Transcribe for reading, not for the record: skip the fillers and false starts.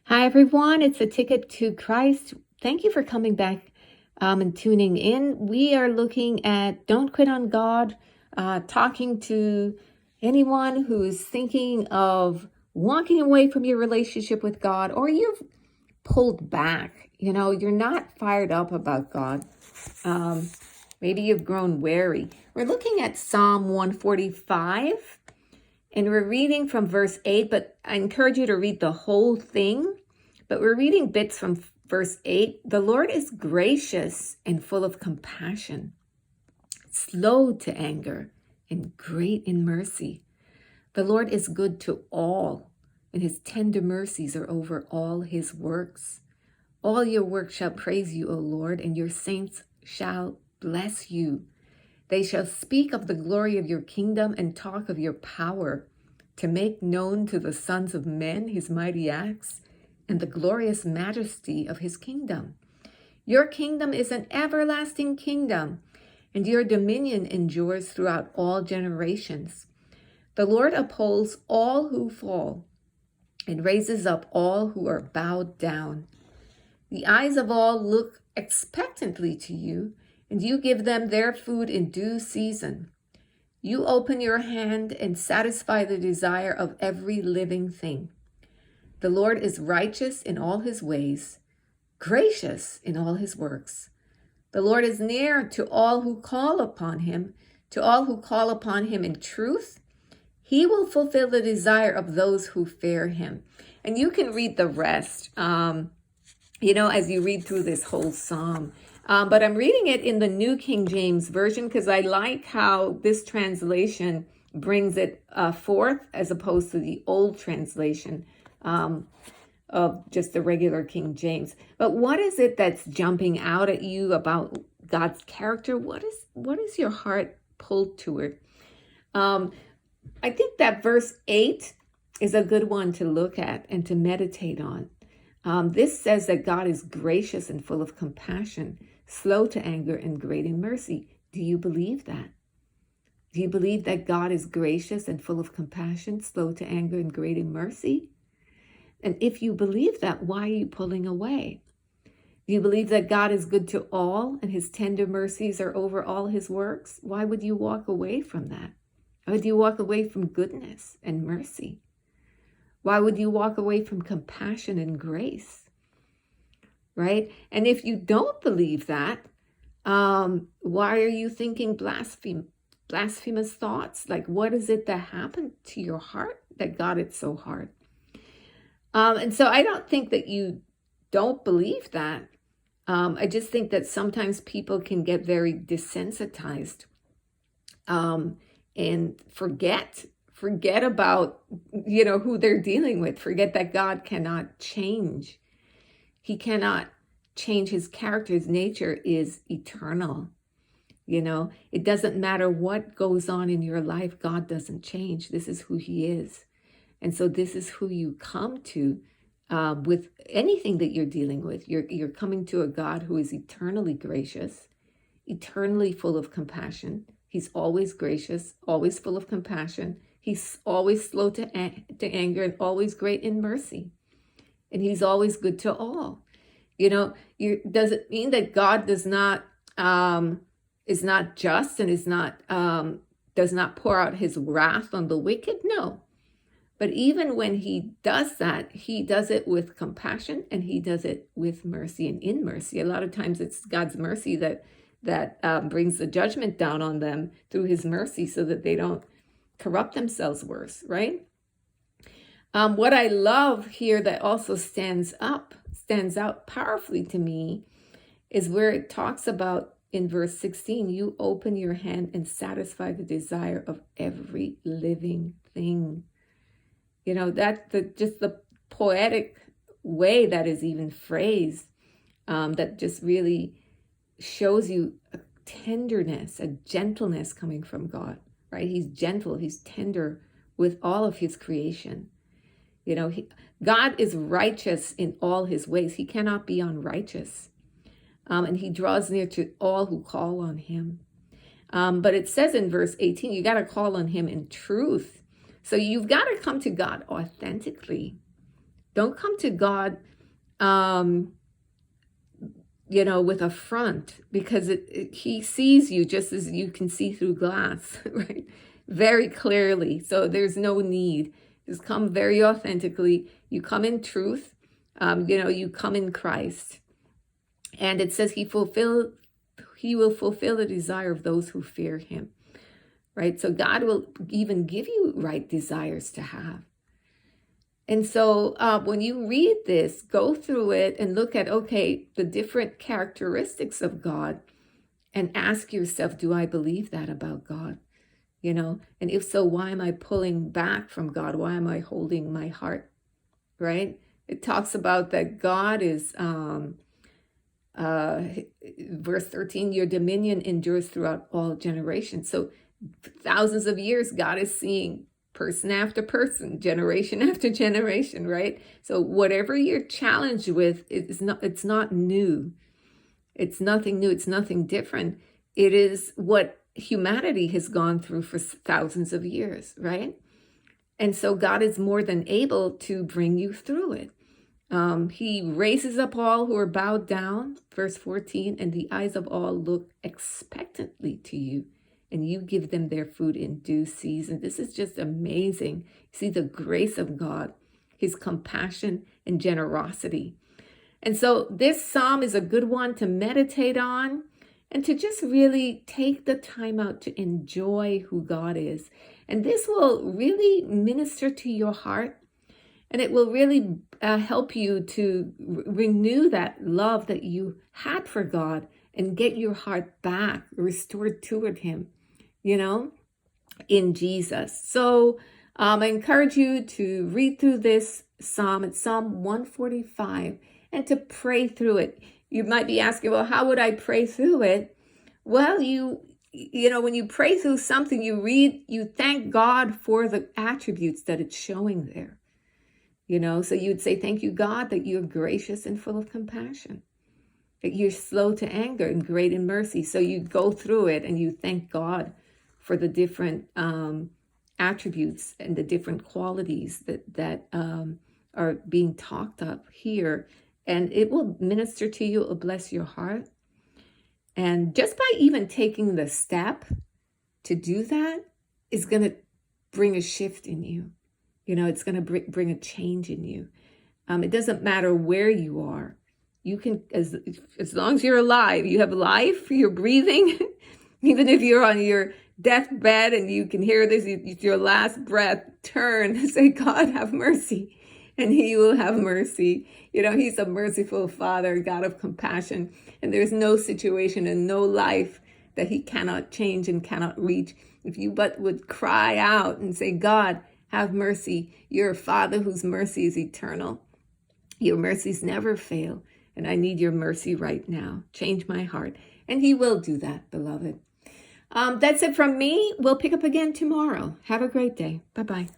Hi, everyone. It's A Ticket to Christ. Thank you for coming back and tuning in. We are looking at Don't Quit on God, talking to anyone who's thinking of walking away from your relationship with God, or you've pulled back. You're not fired up about God. Um, Maybe you've grown wary. We're looking at Psalm 145. And we're reading from verse 8, but I encourage you to read the whole thing. But we're reading bits from verse 8. The Lord is gracious and full of compassion, slow to anger, and great in mercy. The Lord is good to all, and his tender mercies are over all his works. All your works shall praise you, O Lord, and your saints shall bless you. They shall speak of the glory of your kingdom and talk of your power, to make known to the sons of men his mighty acts and the glorious majesty of his kingdom. Your kingdom is an everlasting kingdom, and your dominion endures throughout all generations. The Lord upholds all who fall and raises up all who are bowed down. The eyes of all look expectantly to you, and you give them their food in due season. You open your hand and satisfy the desire of every living thing. The Lord is righteous in all his ways, gracious in all his works. The Lord is near to all who call upon him, in truth. He will fulfill the desire of those who fear him. And you can read the rest, as you read through this whole psalm. But I'm reading it in the New King James Version because I like how this translation brings it forth as opposed to the old translation of just the regular King James. But what is it that's jumping out at you about God's character? What is your heart pulled toward? I think that verse 8 is a good one to look at and to meditate on. This says that God is gracious and full of compassion, slow to anger, and great in mercy. Do you believe that? Do you believe that God is gracious and full of compassion, slow to anger, and great in mercy? And if you believe that, why are you pulling away? Do you believe that God is good to all and his tender mercies are over all his works? Why would you walk away from that? Why would you walk away from goodness and mercy? Why would you walk away from compassion and grace? Right? And if you don't believe that, why are you thinking blasphemous thoughts? Like, what is it that happened to your heart that got it so hard? And so I don't think that you don't believe that. I just think that sometimes people can get very desensitized and forget about, who they're dealing with. Forget that God cannot change. He cannot change his character. His nature is eternal. It doesn't matter what goes on in your life. God doesn't change. This is who he is. And so this is who you come to with anything that you're dealing with. You're coming to a God who is eternally gracious, eternally full of compassion. He's always gracious, always full of compassion. He's always slow to anger and always great in mercy. And he's always good to all. Does it mean that God is not just and does not pour out his wrath on the wicked? No. But even when he does that, he does it with compassion and he does it with mercy and in mercy. A lot of times it's God's mercy that brings the judgment down on them through his mercy so that they don't corrupt themselves worse, right? What I love here that also stands out powerfully to me is where it talks about in verse 16, you open your hand and satisfy the desire of every living thing. That's just the poetic way that is even phrased, that just really shows you a tenderness, a gentleness coming from God, right? He's gentle, he's tender with all of his creation. God is righteous in all his ways. He cannot be unrighteous. And he draws near to all who call on him. But it says in verse 18, you got to call on him in truth. So you've got to come to God authentically. Don't come to God, um, with a front, because he sees you just as you can see through glass, right? Very clearly. So there's no need. Just come very authentically. You come in truth. You come in Christ. And it says he will fulfill the desire of those who fear him, right? So God will even give you right desires to have. And so when you read this, go through it and look at, okay, the different characteristics of God, and ask yourself, do I believe that about God? And if so, why am I pulling back from God? Why am I holding my heart, right? It talks about that God is, verse 13, your dominion endures throughout all generations. So thousands of years, God is seeing person after person, generation after generation, right? So whatever you're challenged with, it's not new. It's nothing new. It's nothing different. It is what humanity has gone through for thousands of years, right? And so God is more than able to bring you through it. He raises up all who are bowed down, verse 14, and the eyes of all look expectantly to you, and you give them their food in due season. This is just amazing. See the grace of God, his compassion and generosity. And so this psalm is a good one to meditate on and to just really take the time out to enjoy who God is. And this will really minister to your heart, and it will really help you to renew that love that you had for God and get your heart back restored toward him, in Jesus. So I encourage you to read through this psalm. It's Psalm 145, and to pray through it. You might be asking, well, how would I pray through it? Well, when you pray through something, you thank God for the attributes that it's showing there. So you'd say, thank you, God, that you're gracious and full of compassion, that you're slow to anger and great in mercy. So you go through it and you thank God for the different attributes and the different qualities that are being talked up here. And it will minister to you, it will bless your heart. And just by even taking the step to do that is going to bring a shift in you. It's going to bring a change in you. It doesn't matter where you are. You can, as long as you're alive, you have life, you're breathing. Even if you're on your deathbed and you can hear this, your last breath, turn and say, God, have mercy. And he will have mercy. He's a merciful Father, God of compassion. And there's no situation and no life that he cannot change and cannot reach. If you but would cry out and say, God, have mercy. You're a Father whose mercy is eternal. Your mercies never fail. And I need your mercy right now. Change my heart. And he will do that, beloved. That's it from me. We'll pick up again tomorrow. Have a great day. Bye-bye.